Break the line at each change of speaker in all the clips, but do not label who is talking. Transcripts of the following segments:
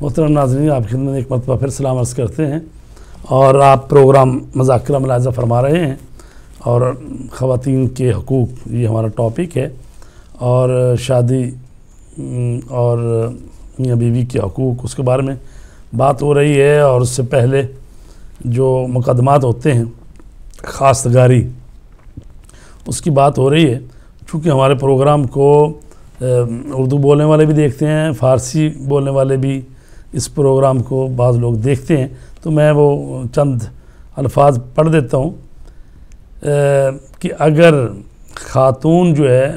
محترم ناظرین، آپ کی خدمت میں ایک مرتبہ پھر سلام عرض کرتے ہیں اور آپ پروگرام مذاکرہ ملاحظہ فرما رہے ہیں اور خواتین کے حقوق یہ ہمارا ٹاپک ہے، اور شادی اور میاں بیوی کے حقوق اس کے بارے میں بات ہو رہی ہے، اور اس سے پہلے جو مقدمات ہوتے ہیں خواستگاری اس کی بات ہو رہی ہے۔ چونکہ ہمارے پروگرام کو اردو بولنے والے بھی دیکھتے ہیں، فارسی بولنے والے بھی اس پروگرام کو بعض لوگ دیکھتے ہیں، تو میں وہ چند الفاظ پڑھ دیتا ہوں کہ اگر خاتون جو ہے،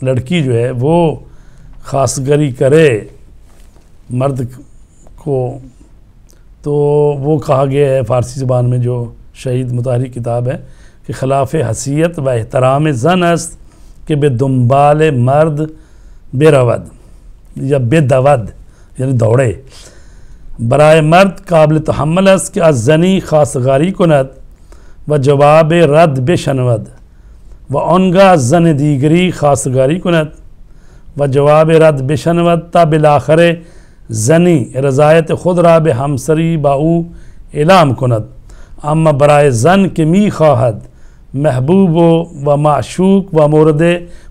لڑکی جو ہے، وہ خواستگاری کرے مرد کو، تو وہ کہا گیا ہے فارسی زبان میں جو شہید مطہری کتاب ہے کہ خلاف حیثیت و احترام زن است کہ بے دنبال مرد بے رود یا بے دود یعنی دوڑے، برائے مرد قابل تحمل است کہ از زنی خواستگاری کند و جواب رد بشنود و آنگاه از زن دیگری خواستگاری کند و جواب رد بشنود تا بالاخره زنی رضایت خود را به همسری با او اعلام کند. اما برای زن که می خواهد محبوب و معشوق و مورد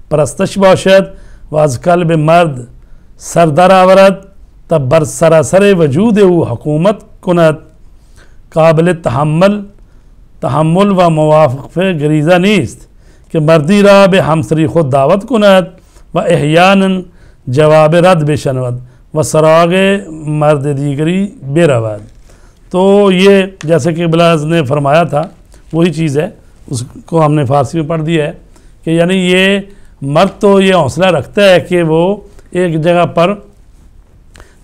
پرستش باشد و از قلب مرد سر در آورد تا بر سراسر وجود او حکومت کند، قابل تحمل و موافق گریزه نیست که مردی را به همسری خود دعوت کند و احیانا جواب رد بشنود و سراغ مرد دیگری برود۔ تو یہ جیسے کہ بلاز نے فرمایا تھا وہی چیز ہے، اس کو ہم نے فارسی میں پڑھ دیا ہے کہ یعنی یہ مرد تو یہ حوصلہ رکھتا ہے کہ وہ ایک جگہ پر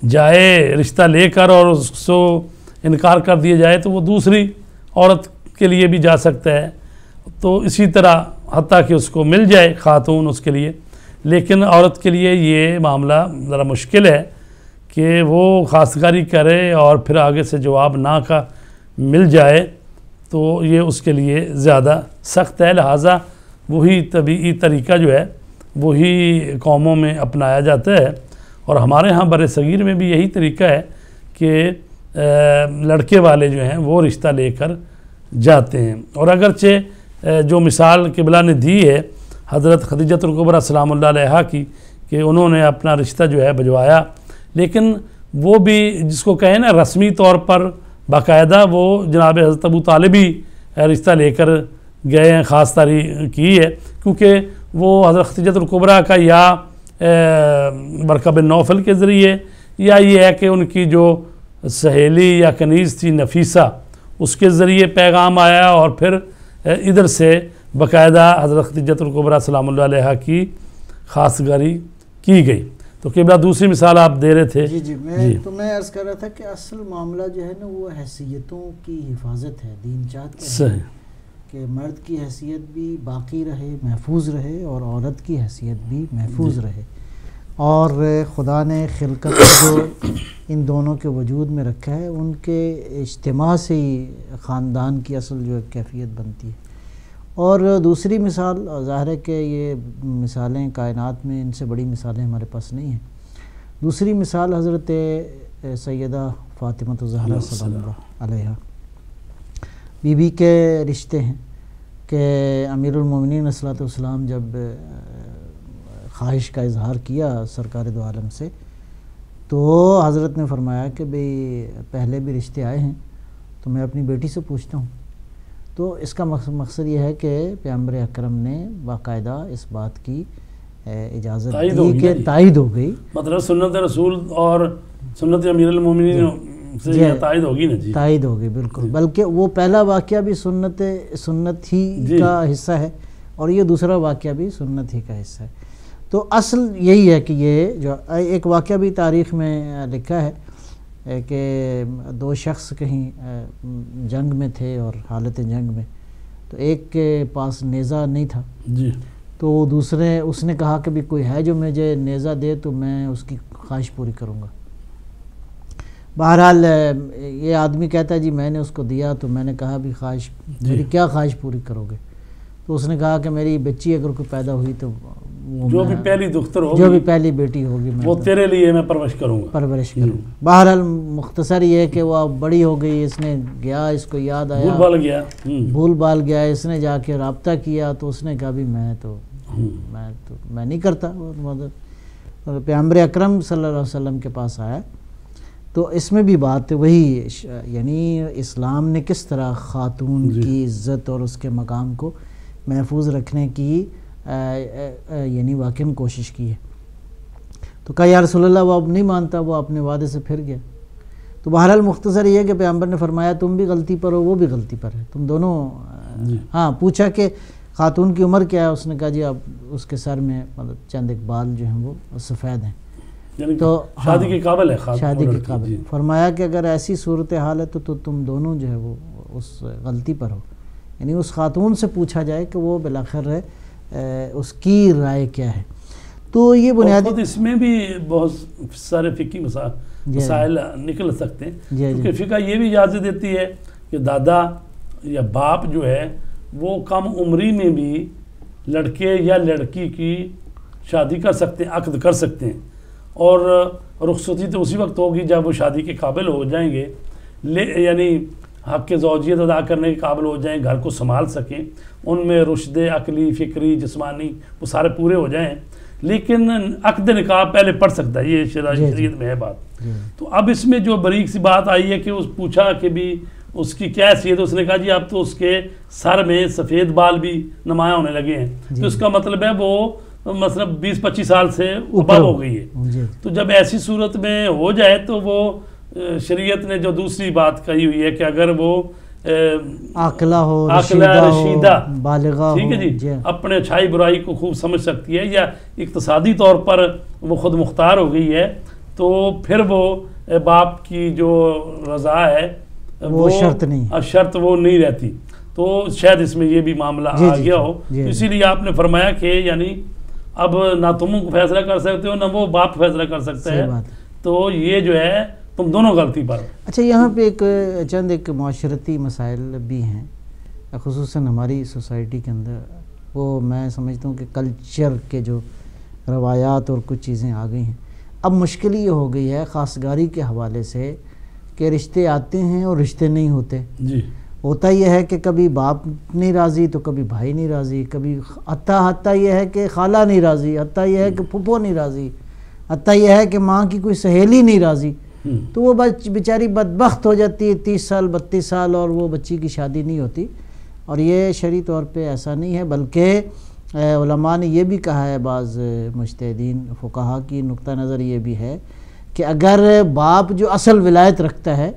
جائے رشتہ لے کر اور اس کو انکار کر دیا جائے تو وہ دوسری عورت کے لیے بھی جا سکتا ہے، تو اسی طرح حتیٰ کہ اس کو مل جائے خاتون اس کے لیے، لیکن عورت کے لیے یہ معاملہ ذرا مشکل ہے کہ وہ خواستگاری کرے اور پھر آگے سے جواب نہ کا مل جائے، تو یہ اس کے لیے زیادہ سخت ہے۔ لہٰذا وہی طبعی طریقہ جو ہے وہی قوموں میں اپنایا جاتا ہے، اور ہمارے ہاں بر صغیر میں بھی یہی طریقہ ہے کہ لڑکے والے جو ہیں وہ رشتہ لے کر جاتے ہیں۔ اور اگرچہ جو مثال قبلہ نے دی ہے حضرت خدیجۃ الکبریٰ سلام اللہ علیہا کی کہ انہوں نے اپنا رشتہ جو ہے بھجوایا، لیکن وہ بھی جس کو کہیں نا رسمی طور پر باقاعدہ وہ جناب حضرت ابو طالب ہی رشتہ لے کر گئے ہیں، خاص تاری کی ہے، کیونکہ وہ حضرت خدیجۃ الکبریٰ کا یا ورقہ بن نوفل کے ذریعے یا یہ ہے کہ ان کی جو سہیلی یا کنیز تھی نفیسہ اس کے ذریعے پیغام آیا، اور پھر ادھر سے باقاعدہ حضرت خدیجۃ الکبریٰ سلام اللہ علیہا کی خواستگاری کی گئی۔ تو قبلہ دوسری مثال آپ دے رہے تھے۔
جی میں عرض کر رہا تھا کہ اصل معاملہ جو ہے نا وہ حیثیتوں کی حفاظت ہے۔ دین چاہتا ہے کہ مرد کی حیثیت بھی باقی رہے، محفوظ رہے، اور عورت کی حیثیت بھی محفوظ رہے، اور خدا نے خلقت جو ان دونوں کے وجود میں رکھا ہے ان کے اجتماع سے ہی خاندان کی اصل جو کیفیت بنتی ہے۔ اور دوسری مثال، ظاہر ہے کہ یہ مثالیں کائنات میں ان سے بڑی مثالیں ہمارے پاس نہیں ہیں۔ دوسری مثال حضرت سیدہ فاطمہ الزہرا صلی اللہ علیہا بی بی کے رشتے ہیں کہ امیر المومنین علیہ السلام جب خواہش کا اظہار کیا سرکار دو عالم سے، تو حضرت نے فرمایا کہ بھئی پہلے بھی رشتے آئے ہیں تو میں اپنی بیٹی سے پوچھتا ہوں۔ تو اس کا مقصد یہ ہے کہ پیغمبر اکرم نے باقاعدہ اس بات کی اجازت دی کہ تائید ہو گئی، مطلب
سنت رسول اور سنت امیر المومنین سے تائید ہوگی نا۔ جی
تائید ہوگی بالکل، بلکہ وہ پہلا واقعہ بھی سنت ہی کا حصہ ہے، اور یہ دوسرا واقعہ بھی سنت ہی کا حصہ ہے۔ تو اصل یہی ہے کہ یہ جو ایک واقعہ بھی تاریخ میں لکھا ہے کہ دو شخص کہیں جنگ میں تھے اور حالت جنگ میں، تو ایک کے پاس نیزہ نہیں تھا،
جی
تو دوسرے اس نے کہا کہ بھی کوئی ہے جو مجھے نیزہ دے تو میں اس کی خواہش پوری کروں گا۔ بہرحال یہ آدمی کہتا ہے جی میں نے اس کو دیا، تو میں نے کہا بھی خواہش میری کیا خواہش پوری کرو گے؟ تو اس نے کہا کہ میری بچی اگر کوئی پیدا ہوئی تو
جو بھی پہلی دختر ہوگی،
جو بھی پہلی بیٹی ہوگی
وہ تیرے لیے میں پرورش کروں
گا. بہرحال مختصر یہ ہے کہ وہ اب بڑی ہو گئی، اس نے گیا، اس کو یاد آیا، بھول بھال گیا، اس نے جا کے رابطہ کیا تو اس نے کہا بھی میں نہیں کرتا. پیغمبر اکرم صلی اللہ علیہ وسلم کے پاس آیا. تو اس میں بھی بات وہی، یعنی اسلام نے کس طرح خاتون کی عزت اور اس کے مقام کو محفوظ رکھنے کی یعنی واقعی کوشش کی ہے. تو کہا یا رسول اللہ وہ اب نہیں مانتا، وہ اپنے وعدے سے پھر گیا. تو بہرحال مختصر یہ ہے کہ پیغمبر نے فرمایا تم بھی غلطی پر ہو، وہ بھی غلطی پر ہے، تم دونوں. ہاں پوچھا کہ خاتون کی عمر کیا ہے، اس نے کہا جی اب اس کے سر میں مطلب چند ایک بال جو ہیں وہ سفید ہیں، تو
شادی کے قابل ہے،
شادی کے قابل. فرمایا کہ اگر ایسی صورتحال ہے تو تم دونوں جو ہے وہ اس غلطی پر ہو. یعنی اس خاتون سے پوچھا جائے کہ وہ بالآخر اس کی رائے کیا ہے. تو یہ بنیادی
اس میں بھی بہت سارے فقہی مسائل نکل سکتے ہیں، کیونکہ فقہ یہ بھی اجازت دیتی ہے کہ دادا یا باپ جو ہے وہ کم عمری میں بھی لڑکے یا لڑکی کی شادی کر سکتے ہیں، عقد کر سکتے ہیں، اور رخصتی تو اسی وقت ہوگی جب وہ شادی کے قابل ہو جائیں گے، یعنی حق کے زوجیت ادا کرنے کے قابل ہو جائیں، گھر کو سنبھال سکیں، ان میں رشد عقلی، فکری، جسمانی وہ سارے پورے ہو جائیں. لیکن عقد نکاح پہلے پڑھ سکتا ہے، یہ شریعت میں ہے بات. تو اب اس میں جو باریک سی بات آئی ہے کہ اس پوچھا کہ بھی اس کی کیا حیثیت ہے، اس نے کہا جی اب تو اس کے سر میں سفید بال بھی نمایاں ہونے لگے ہیں، تو اس کا مطلب ہے وہ مثلا 20-25 سال سے اوپر ہو گئی ہے. تو جب ایسی صورت میں ہو جائے تو وہ شریعت نے جو دوسری بات کہی ہوئی ہے کہ اگر وہ
عاقلہ ہو،
رشیدہ،
بالغہ ہو،
ٹھیک ہے جی، اپنے اچھائی برائی کو خوب سمجھ سکتی ہے، یا اقتصادی طور پر وہ خود مختار ہو گئی ہے، تو پھر وہ باپ کی جو رضا ہے
وہ
شرط وہ نہیں رہتی. تو شاید اس میں یہ بھی معاملہ آ گیا ہو. اسی لیے آپ نے فرمایا کہ یعنی اب نہ تم فیصلہ کر سکتے ہو نہ وہ باپ فیصلہ کر سکتا ہے، تو یہ جو ہے تم دونوں غلطی پر.
اچھا یہاں پہ چند ایک معاشرتی مسائل بھی ہیں خصوصاً ہماری سوسائٹی کے اندر. وہ میں سمجھتا ہوں کہ کلچر کے جو روایات اور کچھ چیزیں آ گئی ہیں. اب مشکل یہ ہو گئی ہے خاصگاری کے حوالے سے کہ رشتے آتے ہیں اور رشتے نہیں ہوتے.
جی
ہوتا یہ ہے کہ کبھی باپ نہیں راضی تو کبھی بھائی نہیں راضی، کبھی حتیٰ یہ ہے کہ خالہ نہیں راضی، حتیٰ یہ ہے کہ پھپھو نہیں راضی، حتیٰ یہ ہے کہ ماں کی کوئی سہیلی نہیں راضی. تو وہ بیچاری بدبخت ہو جاتی ہے 30 سال 32 سال اور وہ بچی کی شادی نہیں ہوتی. اور یہ شرعی طور پہ ایسا نہیں ہے، بلکہ علماء نے یہ بھی کہا ہے، بعض مجتہدین فقہا کی نقطہ نظر یہ بھی ہے کہ اگر باپ جو اصل ولایت رکھتا ہے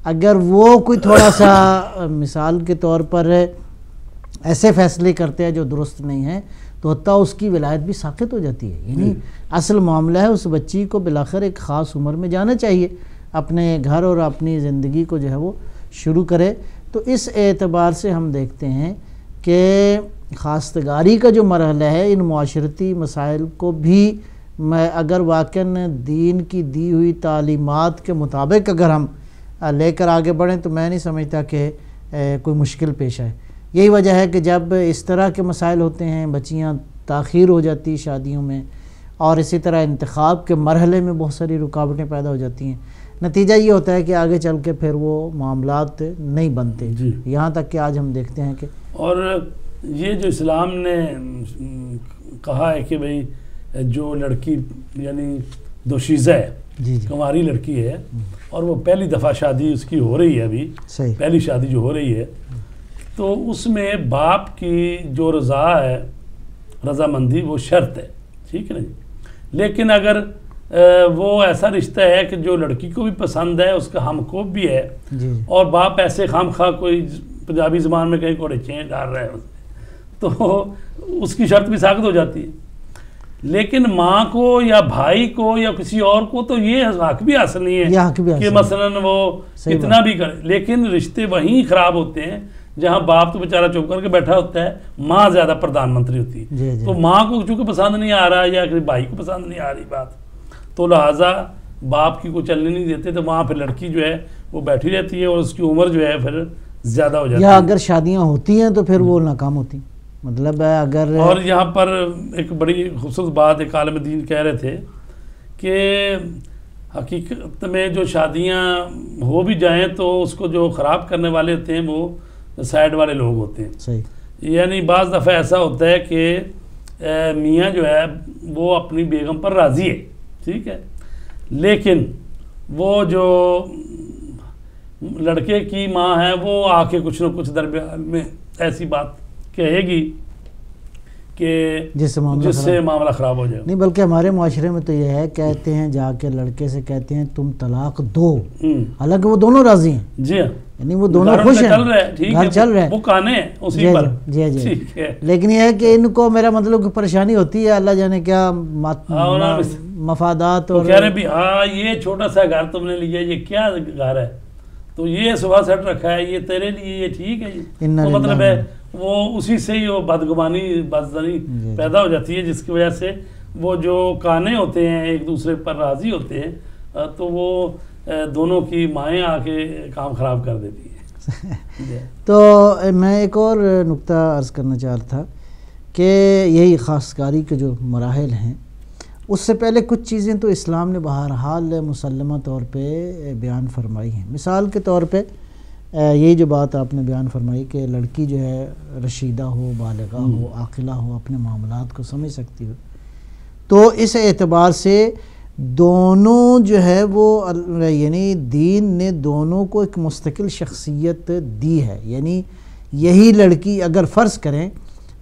اگر وہ کوئی تھوڑا سا مثال کے طور پر ایسے فیصلے کرتے ہیں جو درست نہیں ہیں تو حتیٰ اس کی ولایت بھی ساقط ہو جاتی ہے. یعنی اصل معاملہ ہے اس بچی کو بالآخر ایک خاص عمر میں جانا چاہیے، اپنے گھر اور اپنی زندگی کو جو ہے وہ شروع کرے. تو اس اعتبار سے ہم دیکھتے ہیں کہ خواستگاری کا جو مرحلہ ہے ان معاشرتی مسائل کو بھی اگر واقعاً دین کی دی ہوئی تعلیمات کے مطابق اگر ہم لے کر آگے بڑھیں تو میں نہیں سمجھتا کہ کوئی مشکل پیش آئے. یہی وجہ ہے کہ جب اس طرح کے مسائل ہوتے ہیں، بچیاں تاخیر ہو جاتی شادیوں میں، اور اسی طرح انتخاب کے مرحلے میں بہت ساری رکاوٹیں پیدا ہو جاتی ہیں، نتیجہ یہ ہوتا ہے کہ آگے چل کے پھر وہ معاملات نہیں بنتے. یہاں تک کہ آج ہم دیکھتے ہیں کہ
اور یہ جو اسلام نے کہا ہے کہ بھئی جو لڑکی یعنی دوشیزہ ہے، کنواری لڑکی ہے اور وہ پہلی دفعہ شادی اس کی ہو رہی ہے، ابھی پہلی شادی جو ہو رہی ہے، تو اس میں باپ کی جو رضا ہے، رضامندی وہ شرط ہے، ٹھیک ہے نا جی. لیکن اگر وہ ایسا رشتہ ہے کہ جو لڑکی کو بھی پسند ہے، اس کا ہم کو بھی ہے، اور باپ ایسے خام خواہ کوئی پنجابی زبان میں کہیں کوڑے چین ڈال رہا ہے، تو اس کی شرط بھی ساقط ہو جاتی ہے. لیکن ماں کو یا بھائی کو یا کسی اور کو تو یہ حق بھی حاصل نہیں ہے کہ مثلاً وہ اتنا بھی کرے. لیکن رشتے وہیں خراب ہوتے ہیں جہاں باپ تو بیچارہ چپ کر کے بیٹھا ہوتا ہے، ماں زیادہ پردھان منتری ہوتی ہے. تو ماں کو چونکہ پسند نہیں آ رہا یا بھائی کو پسند نہیں آ رہی بات، تو لہٰذا باپ کی کو چلنے نہیں دیتے، تو وہاں پھر لڑکی جو ہے وہ بیٹھی رہتی ہے اور اس کی عمر جو ہے پھر زیادہ ہو جاتی ہے.
یا اگر شادیاں ہوتی ہیں تو پھر وہ ناکام ہوتی ہیں. مطلب ہے اگر
اور یہاں پر ایک بڑی خوبصورت بات ایک عالم دین کہہ رہے تھے کہ حقیقت میں جو شادیاں ہو بھی جائیں تو اس کو جو خراب کرنے والے ہوتے ہیں وہ سائڈ والے لوگ ہوتے ہیں.
صحیح.
یعنی بعض دفعہ ایسا ہوتا ہے کہ میاں جو ہے وہ اپنی بیگم پر راضی ہے, ٹھیک ہے, لیکن وہ جو لڑکے کی ماں ہے وہ آ کے کچھ نہ کچھ درمیان میں ایسی بات کہے گی کہ جس سے معاملہ خراب ہو جائے.
نہیں بلکہ ہمارے معاشرے میں تو یہ ہے, کہتے ہیں جا کے لڑکے سے کہتے ہیں تم طلاق دو, حالانکہ وہ دونوں راضی ہیں.
جی ہاں,
یعنی وہ دونوں خوش ہیں, گھر چل رہے ہیں,
وہ کانے ہیں اسی پر.
جی جی. لیکن یہ ہے کہ ان کو میرا مطلب پریشانی ہوتی ہے, اللہ جانے کیا مفادات. اور
کہہ رہے بھی ہاں یہ چھوٹا سا گھر تم نے لیا, یہ کیا گھر ہے, تو یہ صبح سیٹ رکھا ہے, یہ تیرے لیے یہ ٹھیک ہے, تو مطلب ہے وہ اسی سے ہی وہ بدزنی پیدا ہو جاتی ہے, جس کی وجہ سے وہ جو کانے ہوتے ہیں ایک دوسرے پر راضی ہوتے ہیں, تو وہ دونوں کی مائیں آ کے کام خراب کر دیتی ہیں.
تو میں ایک اور نقطہ عرض کرنا چاہ رہا تھا کہ یہی خاصکاری کے جو مراحل ہیں, اس سے پہلے کچھ چیزیں تو اسلام نے بہرحال مسلمہ طور پہ بیان فرمائی ہیں. مثال کے طور پہ یہی جو بات آپ نے بیان فرمائی کہ لڑکی جو ہے رشیدہ ہو, بالغہ ہو, عاقلہ ہو, اپنے معاملات کو سمجھ سکتی ہو, تو اس اعتبار سے دونوں جو ہے وہ یعنی دین نے دونوں کو ایک مستقل شخصیت دی ہے. یعنی یہی لڑکی اگر فرض کریں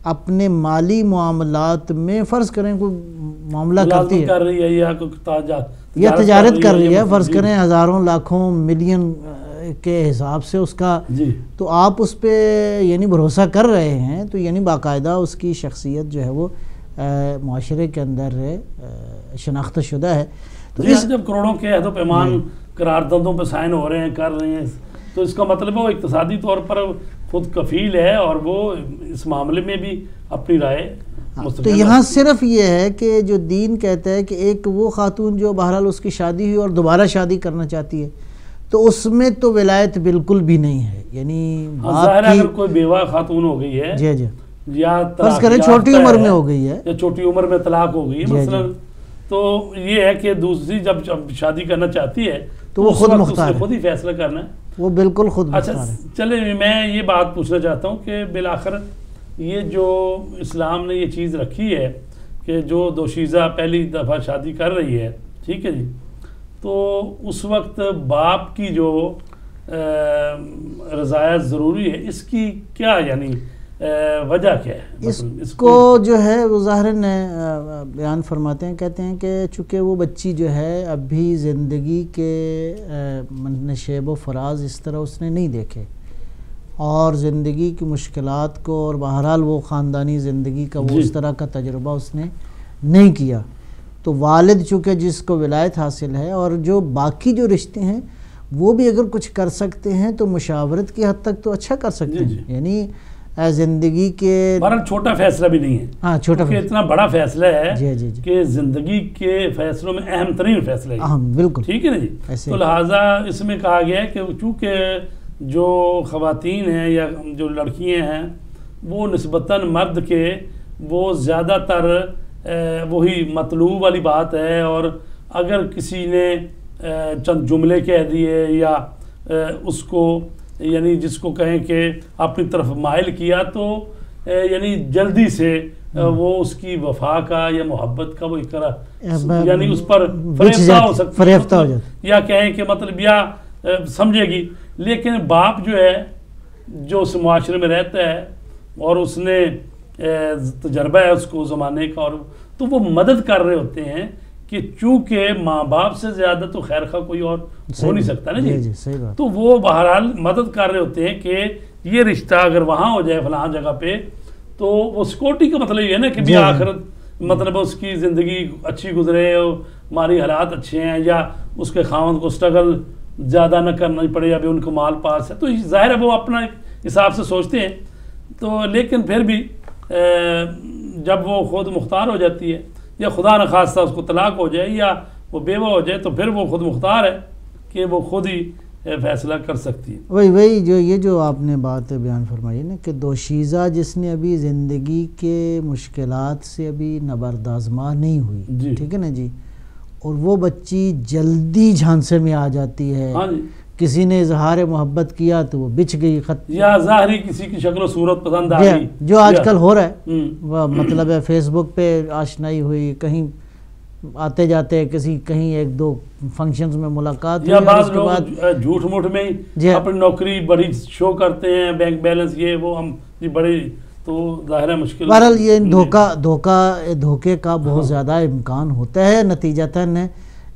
اپنے مالی معاملات میں فرض کریں کوئی معاملہ کرتی ہے یا تجارت کر رہی ہے, فرض کریں ہزاروں لاکھوں ملین کے حساب سے اس کا, تو آپ اس پہ یعنی بھروسہ کر رہے ہیں, تو یعنی باقاعدہ اس کی شخصیت جو ہے وہ معاشرے کے اندر شناخت شدہ ہے.
تو جب کروڑوں کے عہد و پیمان قراردادوں پہ سائن ہو رہے ہیں, کر رہے ہیں, تو اس کا مطلب وہ اقتصادی طور پر خود کفیل ہے اور وہ اس معاملے میں بھی اپنی رائے.
تو یہاں صرف یہ ہے کہ جو دین کہتا ہے کہ ایک وہ خاتون جو بہرحال اس کی شادی ہوئی اور دوبارہ شادی کرنا چاہتی ہے, تو اس میں تو ولایت بالکل بھی نہیں ہے. یعنی
ظاہر ہے اگر کوئی بیوہ خاتون ہو گئی ہے,
جی جی,
یا
فرض کریں چھوٹی عمر میں ہو گئی ہے,
یا چھوٹی عمر میں طلاق ہو گئی ہے مثلا, تو یہ ہے کہ دوسری جب شادی کرنا چاہتی ہے
تو وہ خود مختار ہے,
خود ہی فیصلہ کرنا ہے,
وہ بالکل خود مختار ہے.
چلے میں یہ بات پوچھنا چاہتا ہوں کہ بالآخر یہ جو اسلام نے یہ چیز رکھی ہے کہ جو دوشیزہ پہلی دفعہ شادی کر رہی ہے, ٹھیک ہے جی, تو اس وقت باپ کی جو رضایت ضروری ہے, اس کی کیا یعنی وجہ کیا ہے؟
اس کو جو ہے وہ ظاہراً بیان فرماتے ہیں, کہتے ہیں کہ چونکہ وہ بچی جو ہے ابھی زندگی کے شیب و فراز اس طرح اس نے نہیں دیکھے, اور زندگی کی مشکلات کو, اور بہرحال وہ خاندانی زندگی کا وہ اس طرح کا تجربہ اس نے نہیں کیا, تو والد چونکہ جس کو ولایت حاصل ہے, اور جو باقی جو رشتے ہیں وہ بھی اگر کچھ کر سکتے ہیں تو مشاورت کی حد تک تو اچھا کر سکتے ہیں. یعنی زندگی کے
چھوٹا فیصلہ بھی نہیں ہے,
ہاں چھوٹا
اتنا بڑا فیصلہ ہے
جی جی جی
کہ زندگی کے فیصلوں میں اہم ترین فیصلہ ہے,
بالکل
ٹھیک ہے نا جی. تو لہٰذا اس میں کہا گیا ہے کہ چونکہ جو خواتین ہیں یا جو لڑکیاں ہیں وہ نسبتاً مرد کے وہ زیادہ تر وہی مطلوب والی بات ہے, اور اگر کسی نے چند جملے کہہ دیے یا اس کو یعنی جس کو کہیں کہ اپنی طرف مائل کیا, تو یعنی جلدی سے وہ اس کی وفا کا یا محبت کا وہ اقرار یعنی اس پر فریفتہ ہو سکتا ہے, یا کہیں کہ مطلب یا سمجھے گی. لیکن باپ جو ہے جو اس معاشرے میں رہتا ہے اور اس نے تجربہ ہے اس کو زمانے کا, اور تو وہ مدد کر رہے ہوتے ہیں کہ چونکہ ماں باپ سے زیادہ تو خیر خواہ کوئی اور ہو نہیں سکتا نا جی, تو وہ بہرحال مدد کر رہے ہوتے ہیں کہ یہ رشتہ اگر وہاں ہو جائے فلاں جگہ پہ, تو وہ سیکورٹی کا مطلب یہ ہے نا کہ بھی آخرت مطلب اس کی زندگی اچھی گزرے, مالی حالات اچھے ہیں, یا اس کے خاوند کو اسٹرگل زیادہ نہ کرنا پڑے, یا بھی ان کو مال پاس ہے, تو ظاہر ہے وہ اپنا حساب سے سوچتے ہیں. تو لیکن پھر بھی جب وہ خود مختار ہو جاتی ہے, یا خدا نخواستہ اس کو طلاق ہو جائے یا وہ بیوہ ہو جائے, تو پھر وہ خود مختار ہے کہ وہ خود ہی فیصلہ کر سکتی ہے۔
وہی جو یہ جو آپ نے بات بیان فرمائی نا کہ دوشیزہ جس نے ابھی زندگی کے مشکلات سے ابھی نبردآزما نہیں ہوئی، ٹھیک ہے نا جی، اور وہ بچی جلدی جھانسے میں آ جاتی ہے، کسی نے اظہار محبت کیا تو وہ بچ گئی، خط
یا ظاہری کسی کی شکل و صورت پسند آ گئی،
جو آج کل ہو رہا ہے، مطلب ہے فیس بک پہ آشنائی ہوئی، کہیں آتے جاتے کہیں ایک دو فنکشنز میں ملاقات
یا بعض لوگ جھوٹ موٹ میں اپنی نوکری بڑی شو کرتے ہیں، بینک بیلنس یہ وہ، ہم بڑے، تو ظاہر ہے مشکل۔
بہرحال یہ دھوکے کا بہت زیادہ امکان ہوتا ہے، نتیجتاً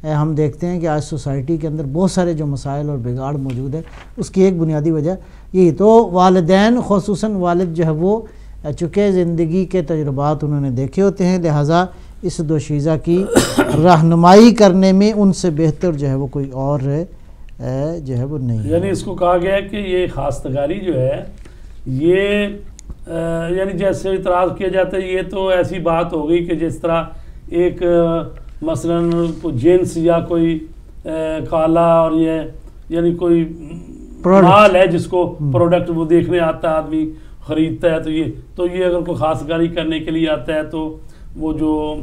ہم دیکھتے ہیں کہ آج سوسائٹی کے اندر بہت سارے جو مسائل اور بگاڑ موجود ہے، اس کی ایک بنیادی وجہ یہی تو والدین، خصوصاً والد جو ہے وہ چونکہ زندگی کے تجربات انہوں نے دیکھے ہوتے ہیں، لہٰذا اس دوشیزہ کی رہنمائی کرنے میں ان سے بہتر جو ہے وہ کوئی اور جو ہے وہ نہیں ہے۔
یعنی اس کو کہا گیا ہے کہ یہ خواستگاری جو ہے یہ یعنی جیسے اعتراض کیا جاتا ہے، یہ تو ایسی بات ہو گئی کہ جس طرح ایک مثلاً کوئی جنس یا کوئی کالا اور یہ یعنی کوئی مال ہے جس کو پروڈکٹ وہ دیکھنے آتا ہے، آدمی خریدتا ہے، تو یہ اگر کوئی خواستگاری کرنے کے لیے آتا ہے تو وہ جو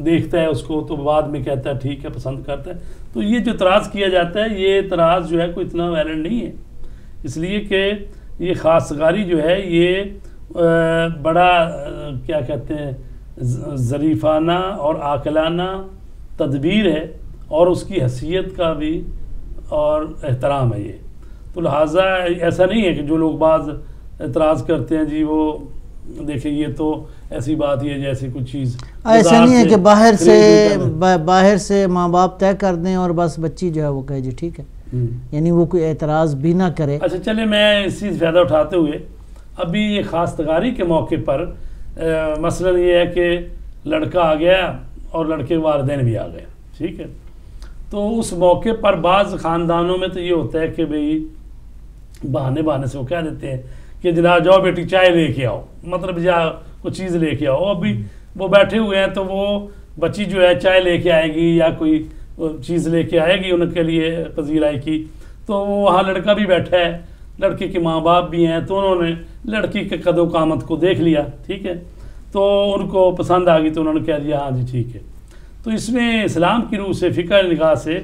دیکھتا ہے اس کو تو بعد میں کہتا ہے ٹھیک ہے، پسند کرتا ہے۔ تو یہ جو اعتراض کیا جاتا ہے، یہ اعتراض جو ہے کوئی اتنا ویلڈ نہیں ہے، اس لیے کہ یہ خواستگاری جو ہے یہ بڑا کیا کہتے ہیں ظریفانہ اور عاقلانہ تدبیر ہے، اور اس کی حیثیت کا بھی اور احترام ہے یہ۔ تو لہٰذا ایسا نہیں ہے کہ جو لوگ بعض اعتراض کرتے ہیں جی وہ دیکھیں یہ تو ایسی بات ہی ہے جیسے کچھ چیز،
ایسا نہیں ہے کہ باہر سے ماں باپ طے کر دیں اور بس بچی جو ہے وہ کہے جی ٹھیک ہے، یعنی وہ کوئی اعتراض بھی نہ کرے۔
اچھا چلے میں اس چیز فائدہ اٹھاتے ہوئے ابھی یہ خواستگاری کے موقع پر مثلاً یہ ہے کہ لڑکا آ گیا اور لڑکے والدین بھی آ گئے، ٹھیک ہے، تو اس موقع پر بعض خاندانوں میں تو یہ ہوتا ہے کہ بھئی بہانے سے وہ کہہ دیتے ہیں کہ جناب جاؤ بیٹی چائے لے کے آؤ، مطلب یا کوئی چیز لے کے آؤ، ابھی وہ بیٹھے ہوئے ہیں تو وہ بچی جو ہے چائے لے کے آئے گی یا کوئی چیز لے کے آئے گی ان کے لیے پذیرائی کی، تو وہاں لڑکا بھی بیٹھا ہے، لڑکے کے ماں باپ بھی ہیں، تو انہوں نے لڑکی کے قد و قامت کو دیکھ لیا، ٹھیک ہے، تو ان کو پسند آ گئی تو انہوں نے کہہ دیا ہاں جی ٹھیک ہے۔ تو اس میں اسلام کی روح سے، فقہ نگاہ سے،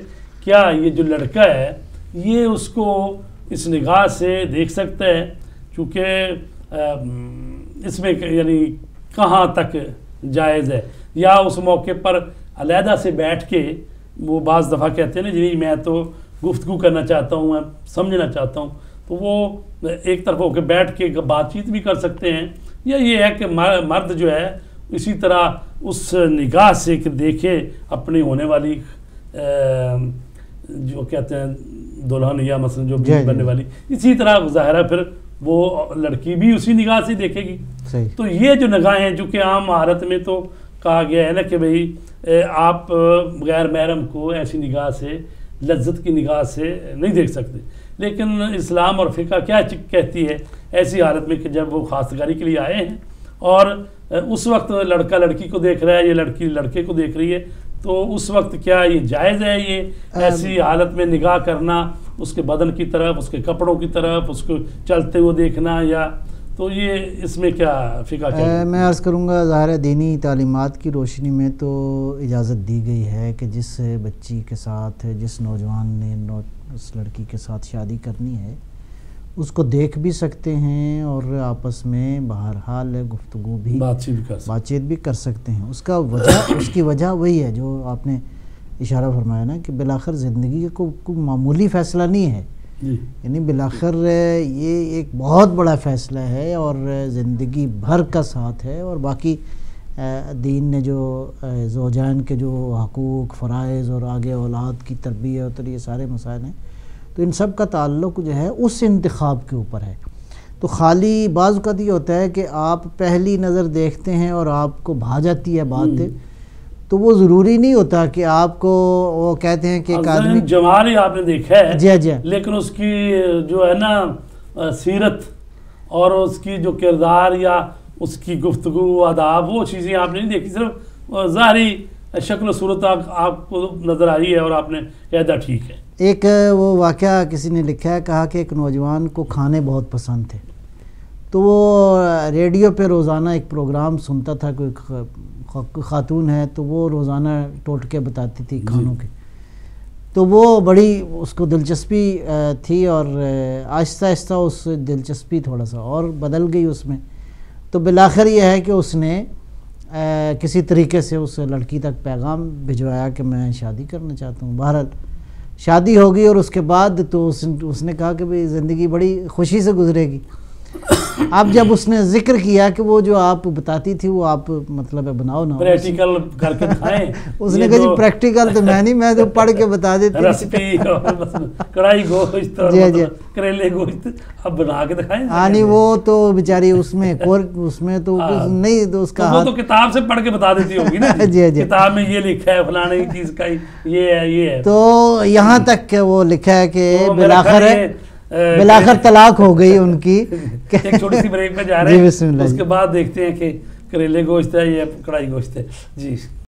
کیا یہ جو لڑکا ہے یہ اس کو اس نگاہ سے دیکھ سکتا ہے، چونکہ اس میں یعنی کہاں تک جائز ہے، یا اس موقع پر علیحدہ سے بیٹھ کے وہ بعض دفعہ کہتے ہیں نا جی میں تو گفتگو کرنا چاہتا ہوں، میں سمجھنا چاہتا ہوں، تو وہ ایک طرف ہو کے بیٹھ کے بات چیت بھی کر سکتے ہیں، یا یہ ہے کہ مرد جو ہے اسی طرح اس نگاہ سے کہ دیکھے اپنی ہونے والی جو کہتے ہیں دلہن یا مثلا جو بیوی بننے والی، اسی طرح ظاہر ہے پھر وہ لڑکی بھی اسی نگاہ سے دیکھے گی۔ تو یہ جو نگاہیں ہیں جو کہ عام عادت میں تو کہا گیا ہے نا کہ بھئی آپ غیر محرم کو ایسی نگاہ سے، لذت کی نگاہ سے نہیں دیکھ سکتے، لیکن اسلام اور فقہ کیا کہتی ہے ایسی حالت میں کہ جب وہ خواستگاری کے لیے آئے ہیں اور اس وقت لڑکا لڑکی کو دیکھ رہا ہے یا لڑکی لڑکے کو دیکھ رہی ہے، تو اس وقت کیا یہ جائز ہے یہ ایسی حالت میں نگاہ کرنا اس کے بدن کی طرف، اس کے کپڑوں کی طرف، اس کو چلتے ہوئے دیکھنا، یا تو یہ اس میں کیا فقہ کیا؟
میں عرض کروں گا ظاہر دینی تعلیمات کی روشنی میں تو اجازت دی گئی ہے کہ جس بچی کے ساتھ، جس نوجوان نے اس لڑکی کے ساتھ شادی کرنی ہے اس کو دیکھ بھی سکتے ہیں اور آپس میں بہرحال گفتگو بھی، بات چیت بھی کر سکتے ہیں۔ اس کی وجہ وہی ہے جو آپ نے اشارہ فرمایا نا کہ بالآخر زندگی کو معمولی فیصلہ نہیں ہے، یعنی بالآخر یہ ایک بہت بڑا فیصلہ ہے اور زندگی بھر کا ساتھ ہے، اور باقی دین نے جو زوجین کے جو حقوق، فرائض اور آگے اولاد کی تربیت اور یہ سارے مسائل ہیں، تو ان سب کا تعلق جو ہے اس انتخاب کے اوپر ہے۔ تو خالی بعض اوقات یہ ہوتا ہے کہ آپ پہلی نظر دیکھتے ہیں اور آپ کو بھا جاتی ہے بات، تو وہ ضروری نہیں ہوتا کہ آپ کو، وہ کہتے ہیں کہ ایک آدمی
جمال ہی آپ نے دیکھا ہے
جی
لیکن اس کی جو ہے نا سیرت اور اس کی جو کردار یا اس کی گفتگو آداب وہ چیزیں آپ نے نہیں دیکھی، صرف ظاہری شکل و صورت آپ کو نظر آئی ہے اور آپ نے کہہ دیا ٹھیک ہے.
ایک وہ واقعہ کسی نے لکھا ہے، کہا کہ ایک نوجوان کو کھانے بہت پسند تھے، تو وہ ریڈیو پہ روزانہ ایک پروگرام سنتا تھا، کوئی خاتون ہے تو وہ روزانہ ٹوٹکے بتاتی تھی کھانوں کے، تو وہ بڑی اس کو دلچسپی تھی، اور آہستہ آہستہ اس دلچسپی تھوڑا سا اور بدل گئی اس میں. تو بالآخر یہ ہے کہ اس نے کسی طریقے سے اس لڑکی تک پیغام بھجوایا کہ میں شادی کرنا چاہتا ہوں. بہرحال شادی ہو گئی، اور اس کے بعد تو اس نے کہا کہ بھئی زندگی بڑی خوشی سے گزرے گی. اب جب اس نے ذکر کیا کہ وہ جو آپ بتاتی تھی وہ آپ مطلب بناؤ نا،
پریکٹیکل کر کے دکھائیں.
اس نے کہا جی پریکٹیکل تو میں نہیں، میں تو پڑھ کے بتا دیتی.
ریسپی کڑھائی گوشت اور کریلے گوشت اب بنا کے دکھائیں.
ہاں نہیں، وہ تو بیچاری اس میں تو نہیں، تو اس کا
وہ تو کتاب سے پڑھ کے بتا دیتی ہوگی نا. جی جی، کتاب میں یہ لکھا ہے فلانے چیز کا یہ ہے یہ ہے.
تو یہاں تک کہ وہ لکھا ہے کہ بالآخر طلاق ہو گئی ان کی.
ایک چھوٹی سی بریک پہ جا رہے ہیں، اس کے بعد دیکھتے ہیں کہ کریلے گوشت ہے یا کڑھائی گوشت ہے. جی